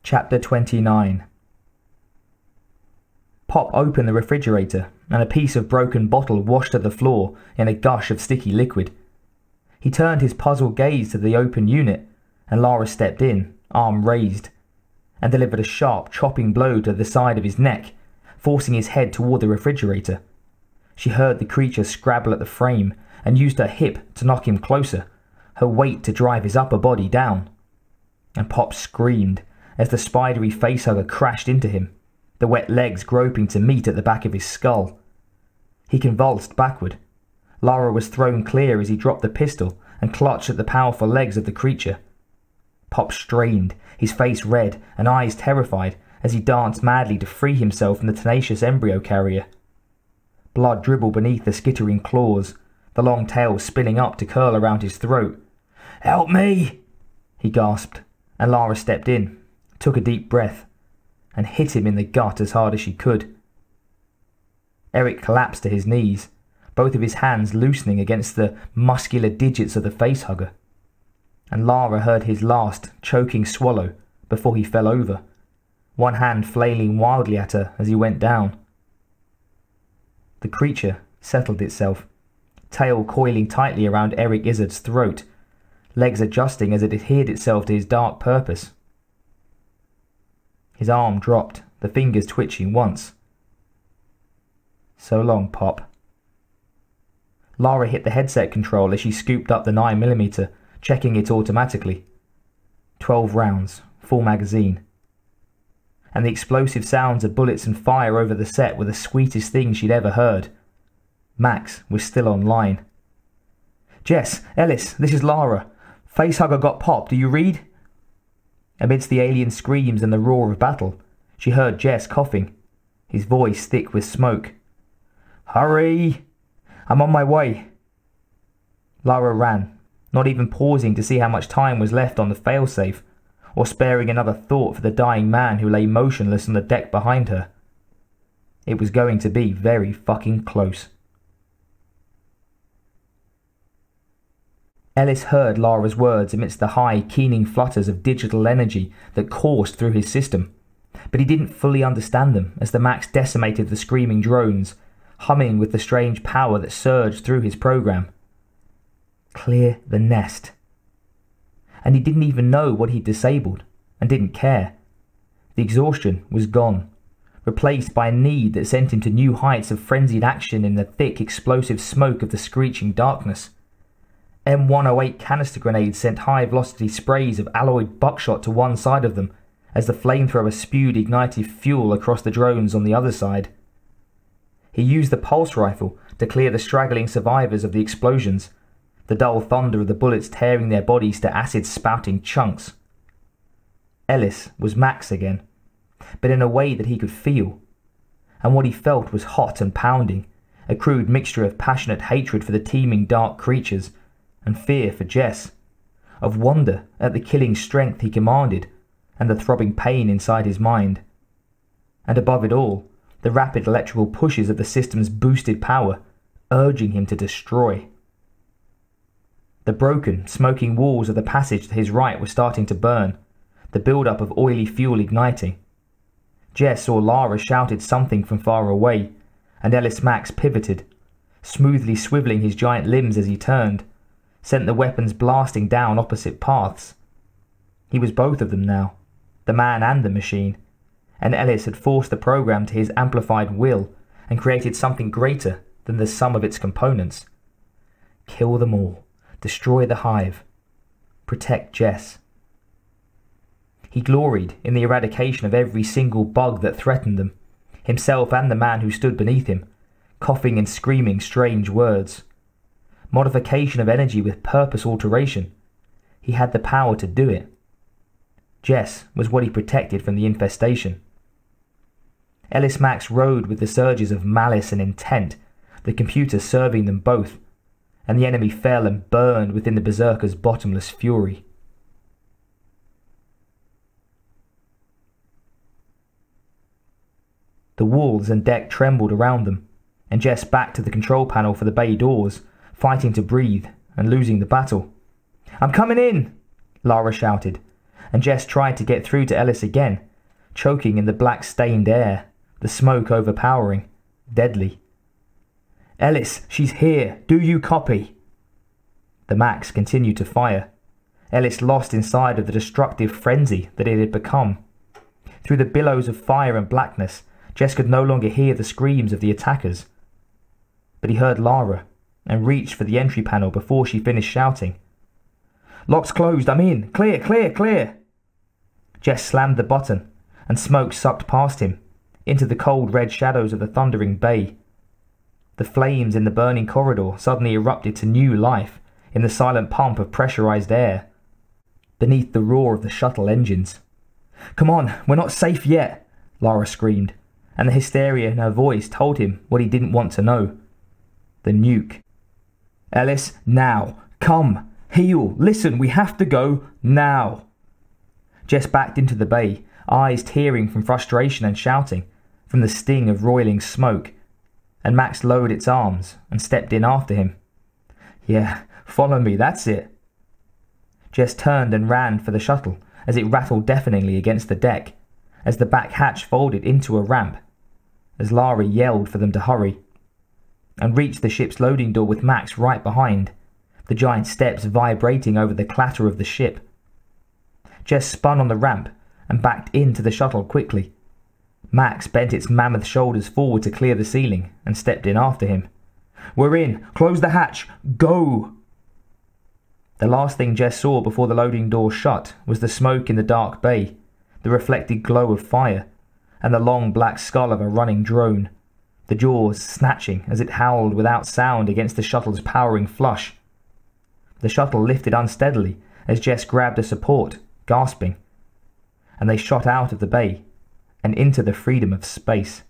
Chapter 29. Pop opened the refrigerator, and a piece of broken bottle washed to the floor in a gush of sticky liquid. He turned his puzzled gaze to the open unit, and Lara stepped in, arm raised, and delivered a sharp, chopping blow to the side of his neck, forcing his head toward the refrigerator. She heard the creature scrabble at the frame and used her hip to knock him closer, her weight to drive his upper body down. And Pop screamed as the spidery facehugger crashed into him, the wet legs groping to meet at the back of his skull. He convulsed backward. Lara was thrown clear as he dropped the pistol and clutched at the powerful legs of the creature. Pop strained, his face red and eyes terrified, as he danced madly to free himself from the tenacious embryo carrier. Blood dribbled beneath the skittering claws, the long tail spinning up to curl around his throat. "Help me!" he gasped, and Lara stepped in, took a deep breath, and hit him in the gut as hard as she could. Eric collapsed to his knees, both of his hands loosening against the muscular digits of the facehugger, and Lara heard his last, choking swallow before he fell over, one hand flailing wildly at her as he went down. The creature settled itself, tail coiling tightly around Eric Izzard's throat, legs adjusting as it adhered itself to his dark purpose. His arm dropped, the fingers twitching once. "So long, Pop." Lara hit the headset control as she scooped up the 9mm, checking it automatically. 12 rounds, full magazine. And the explosive sounds of bullets and fire over the set were the sweetest thing she'd ever heard. Max was still online. "Jess, Ellis, this is Lara. Facehugger got Pop, do you read?" Amidst the alien screams and the roar of battle, she heard Jess coughing, his voice thick with smoke. "Hurry! I'm on my way." Lara ran, not even pausing to see how much time was left on the failsafe, or sparing another thought for the dying man who lay motionless on the deck behind her. It was going to be very fucking close. Ellis heard Lara's words amidst the high, keening flutters of digital energy that coursed through his system, but he didn't fully understand them as the Max decimated the screaming drones, humming with the strange power that surged through his program. Clear the nest. And he didn't even know what he'd disabled, and didn't care. The exhaustion was gone, replaced by a need that sent him to new heights of frenzied action in the thick, explosive smoke of the screeching darkness. M108 canister grenades sent high-velocity sprays of alloyed buckshot to one side of them, as the flamethrower spewed ignited fuel across the drones on the other side. He used the pulse rifle to clear the straggling survivors of the explosions, the dull thunder of the bullets tearing their bodies to acid-spouting chunks. Ellis was Max again, but in a way that he could feel, and what he felt was hot and pounding, a crude mixture of passionate hatred for the teeming dark creatures, and fear for Jess, of wonder at the killing strength he commanded, and the throbbing pain inside his mind. And above it all, the rapid electrical pushes of the system's boosted power, urging him to destroy. The broken, smoking walls of the passage to his right were starting to burn, the build-up of oily fuel igniting. Jess or Lara shouted something from far away, and Ellis Max pivoted, smoothly swiveling his giant limbs as he turned, sent the weapons blasting down opposite paths. He was both of them now, the man and the machine, and Ellis had forced the program to his amplified will and created something greater than the sum of its components. Kill them all, destroy the hive, protect Jess. He gloried in the eradication of every single bug that threatened them, himself and the man who stood beneath him, coughing and screaming strange words. Modification of energy with purpose alteration. He had the power to do it. Jess was what he protected from the infestation. Ellis Max rode with the surges of malice and intent, the computer serving them both, and the enemy fell and burned within the Berserker's bottomless fury. The walls and deck trembled around them, and Jess backed to the control panel for the bay doors, fighting to breathe and losing the battle. "I'm coming in!" Lara shouted, and Jess tried to get through to Ellis again, choking in the black-stained air, the smoke overpowering, deadly. "Ellis, she's here. Do you copy?" The Max continued to fire. Ellis lost inside of the destructive frenzy that it had become. Through the billows of fire and blackness, Jess could no longer hear the screams of the attackers. But he heard Lara, and reached for the entry panel before she finished shouting. "Lock's closed, I'm in! Clear, clear, clear!" Jess slammed the button, and smoke sucked past him, into the cold red shadows of the thundering bay. The flames in the burning corridor suddenly erupted to new life in the silent pump of pressurized air, beneath the roar of the shuttle engines. "Come on, we're not safe yet," Lara screamed, and the hysteria in her voice told him what he didn't want to know. The nuke. "Ellis, now! Come! Heal! Listen, we have to go, now!" Jess backed into the bay, eyes tearing from frustration and shouting, from the sting of roiling smoke, and Max lowered its arms and stepped in after him. "Yeah, follow me, that's it." Jess turned and ran for the shuttle as it rattled deafeningly against the deck, as the back hatch folded into a ramp, as Lara yelled for them to hurry, and reached the ship's loading door with Max right behind, the giant steps vibrating over the clatter of the ship. Jess spun on the ramp and backed into the shuttle quickly. Max bent its mammoth shoulders forward to clear the ceiling and stepped in after him. "We're in! Close the hatch! Go!" The last thing Jess saw before the loading door shut was the smoke in the dark bay, the reflected glow of fire, and the long black skull of a running drone, the jaws snatching as it howled without sound against the shuttle's powering flush. The shuttle lifted unsteadily as Jess grabbed a support, gasping, and they shot out of the bay and into the freedom of space.